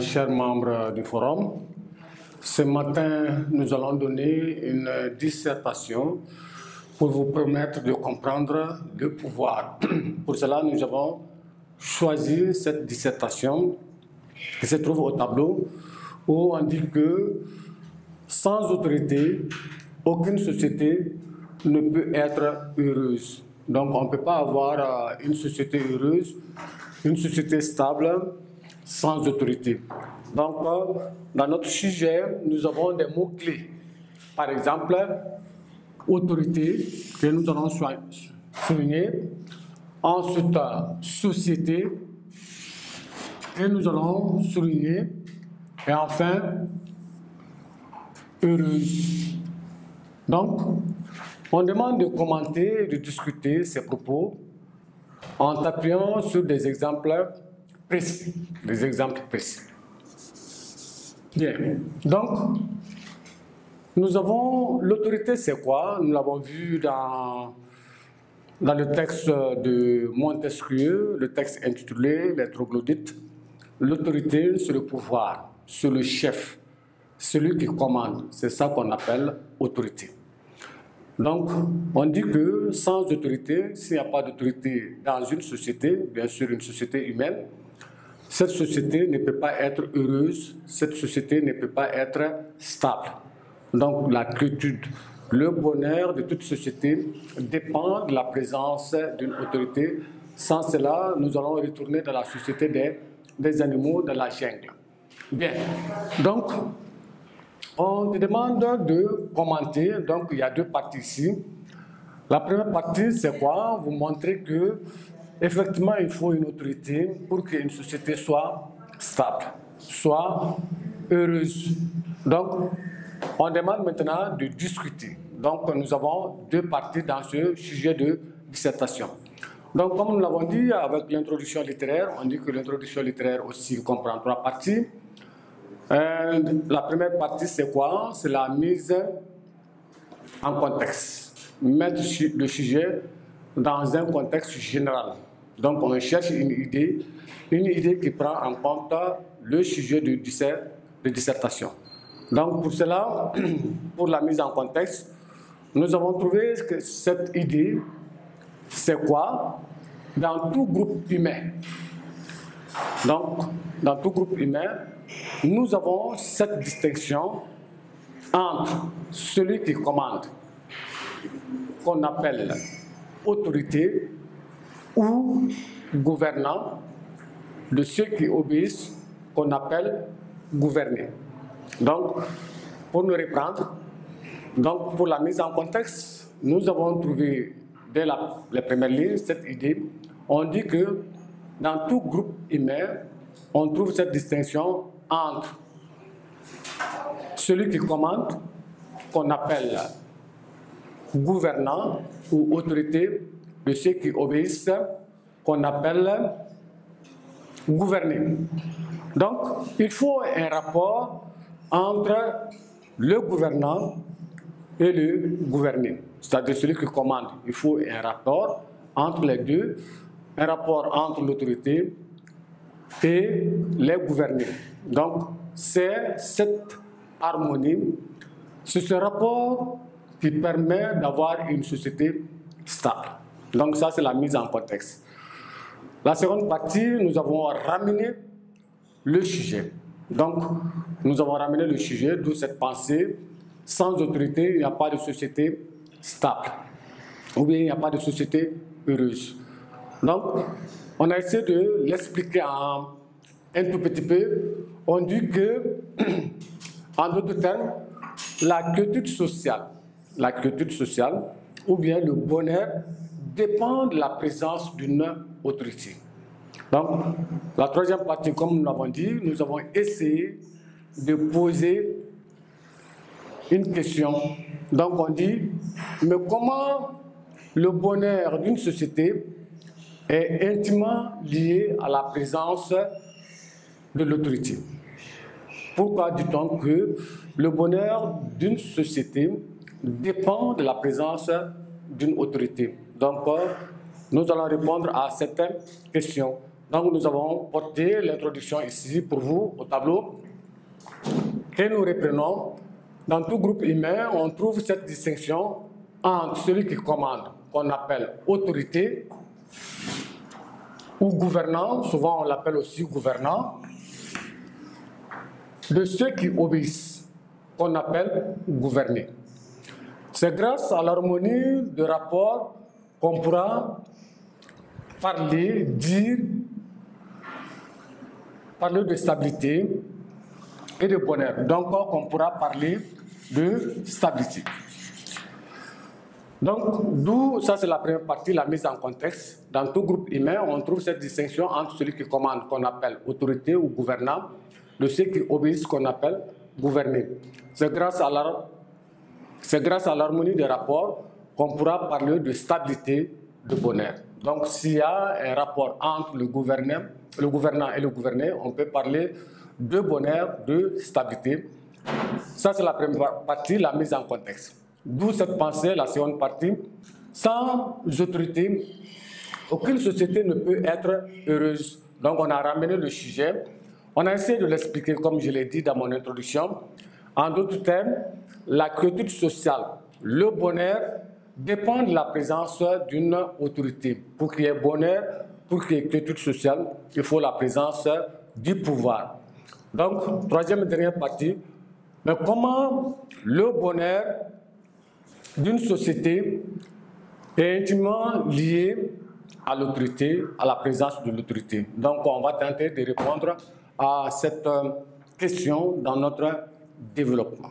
chers membres du forum. Ce matin, nous allons donner une dissertation pour vous permettre de comprendre le pouvoir. Pour cela, nous avons choisi cette dissertation qui se trouve au tableau où on dit que sans autorité, aucune société ne peut être heureuse. Donc, on ne peut pas avoir une société heureuse, une société stable, sans autorité. Donc, dans notre sujet, nous avons des mots-clés. Par exemple, autorité, que nous allons souligner. Ensuite, société, que nous allons souligner. Et enfin, heureuse. Donc, on demande de commenter et de discuter ces propos en t'appuyant sur des exemples précis. Des exemples précis. Bien. Donc, nous avons l'autorité, c'est quoi? Nous l'avons vu dans le texte de Montesquieu, le texte intitulé Les troglodytes. L'autorité, c'est le pouvoir, c'est le chef, celui qui commande. C'est ça qu'on appelle autorité. Donc, on dit que sans autorité, s'il n'y a pas d'autorité dans une société, bien sûr une société humaine, cette société ne peut pas être heureuse, cette société ne peut pas être stable. Donc, la quiétude, le bonheur de toute société dépend de la présence d'une autorité. Sans cela, nous allons retourner dans la société des animaux, de la jungle. Bien, donc, on te demande de commenter. Donc, il y a deux parties ici. La première partie, c'est quoi? Vous montrer que effectivement, il faut une autorité pour qu'une société soit stable, soit heureuse. Donc, on demande maintenant de discuter. Donc, nous avons deux parties dans ce sujet de dissertation. Donc, comme nous l'avons dit avec l'introduction littéraire, on dit que l'introduction littéraire aussi comprend trois parties. La première partie, c'est quoi? C'est la mise en contexte. Mettre le sujet dans un contexte général. Donc, on cherche une idée qui prend en compte le sujet de dissertation. Donc, pour cela, pour la mise en contexte, nous avons trouvé que cette idée, c'est quoi? Dans tout groupe humain. Donc, dans tout groupe humain, nous avons cette distinction entre celui qui commande, qu'on appelle autorité, ou gouvernant, de ceux qui obéissent, qu'on appelle gouverner. Donc, pour nous reprendre, donc pour la mise en contexte, nous avons trouvé dès les premières lignes cette idée. On dit que dans tout groupe humain, on trouve cette distinction entre celui qui commande, qu'on appelle gouvernant ou autorité, de ceux qui obéissent, qu'on appelle gouverner. Donc, il faut un rapport entre le gouvernant et le gouverné, c'est-à-dire celui qui commande. Il faut un rapport entre les deux, un rapport entre l'autorité et les gouvernés. Donc, c'est cette harmonie, c'est ce rapport qui permet d'avoir une société stable. Donc, ça, c'est la mise en contexte. La seconde partie, nous avons ramené le sujet. Donc, nous avons ramené le sujet, d'où cette pensée. Sans autorité, il n'y a pas de société stable. Ou bien il n'y a pas de société heureuse. Donc, on a essayé de l'expliquer un tout petit peu. On dit que, en d'autres termes, la quiétude sociale, ou bien le bonheur, dépend de la présence d'une autorité. Donc, la troisième partie, comme nous l'avons dit, nous avons essayé de poser une question. Donc, on dit, mais comment le bonheur d'une société est intimement lié à la présence de l'autorité? Pourquoi dit-on que le bonheur d'une société dépend de la présence d'une autorité? Donc, nous allons répondre à cette question. Donc nous avons porté l'introduction ici pour vous au tableau et nous reprenons. Dans tout groupe humain, on trouve cette distinction entre celui qui commande, qu'on appelle autorité, ou gouvernant, souvent on l'appelle aussi gouvernant, de ceux qui obéissent, qu'on appelle gouverner. C'est grâce à l'harmonie de rapports qu'on pourra parler, parler de stabilité et de bonheur. Donc, on pourra parler de stabilité. Donc, d'où, ça c'est la première partie, la mise en contexte. Dans tout groupe humain, on trouve cette distinction entre celui qui commande, qu'on appelle autorité ou gouvernant, de ceux qui obéissent, qu'on appelle gouverner. C'est grâce à l'harmonie des rapports qu'on pourra parler de stabilité, de bonheur. Donc, s'il y a un rapport entre le gouvernant et le gouverné, on peut parler de bonheur, de stabilité. Ça, c'est la première partie, la mise en contexte. D'où cette pensée, la seconde partie. Sans autorité, aucune société ne peut être heureuse. Donc, on a ramené le sujet. On a essayé de l'expliquer, comme je l'ai dit dans mon introduction. En d'autres termes, la quiétude sociale, le bonheur, dépend de la présence d'une autorité. Pour qu'il y ait bonheur, pour qu'il y ait quiétude sociale, il faut la présence du pouvoir. Donc, troisième et dernière partie, mais comment le bonheur d'une société est intimement lié à l'autorité, à la présence de l'autorité. Donc, on va tenter de répondre à cette question dans notre développement.